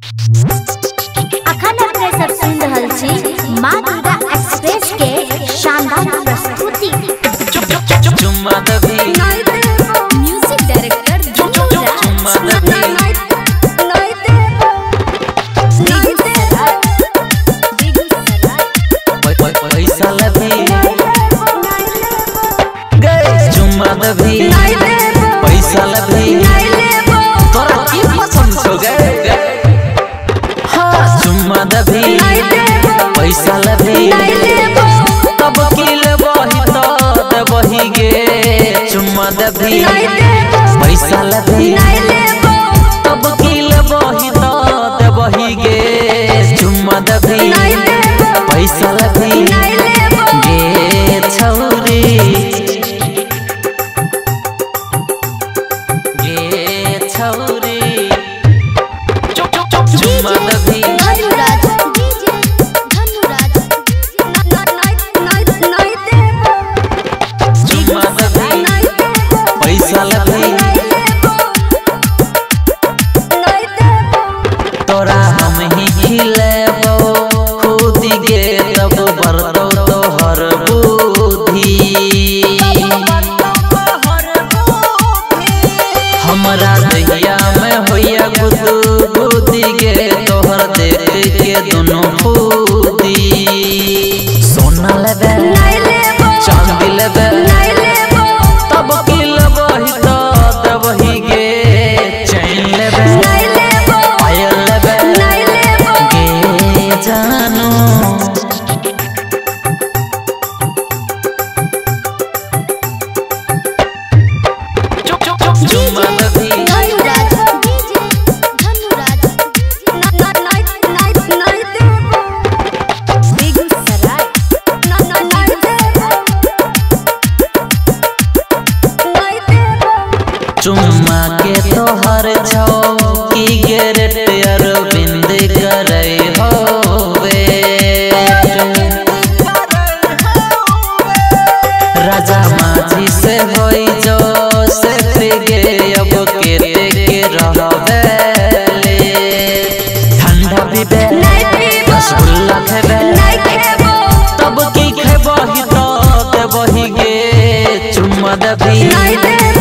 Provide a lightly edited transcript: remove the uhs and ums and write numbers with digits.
अखन अपने सब सुन रहल छी मां दुर्गा एक्सप्रेस के शानदार प्रस्तुति। चुम्मा दबी म्यूजिक डायरेक्टर चुम्मा दबी पैसा लबी गए चुम्मा दबी पैसा लबी तोरा की पसंद छौ गए हाँ चुम्मा दबी पैसा लबी तब की लेबही तो देबही गे चुम्मा दबी पैसा लबी तब की लेबही तो देबही गे चुम्मा दबी पैसा लबी गे छौरी गे छौरी चुम्मा दबी चुम्मा दबी पैसा लबी तोरा हम ही खिलेबो खुद गे तब बरतो तोहर बुद्धि हमरा दहिया में होइया गुदू गुदी गे तोहर देख के दोनों खुदी सोना लेबे चांदी लेबे तब की लेबही तो देबही गे चैन लेबे पायल लेबे गे जानो चुम्मा दबी चुम्मा के तोहर छौकी गेरेट अरविंद करे होवे राजा माझी से होई जो से गे अब केते के रहबे ठंडा पीबे रसगुल्ला खेबे तब की खेबही तो देबही गे चुम्मा दबी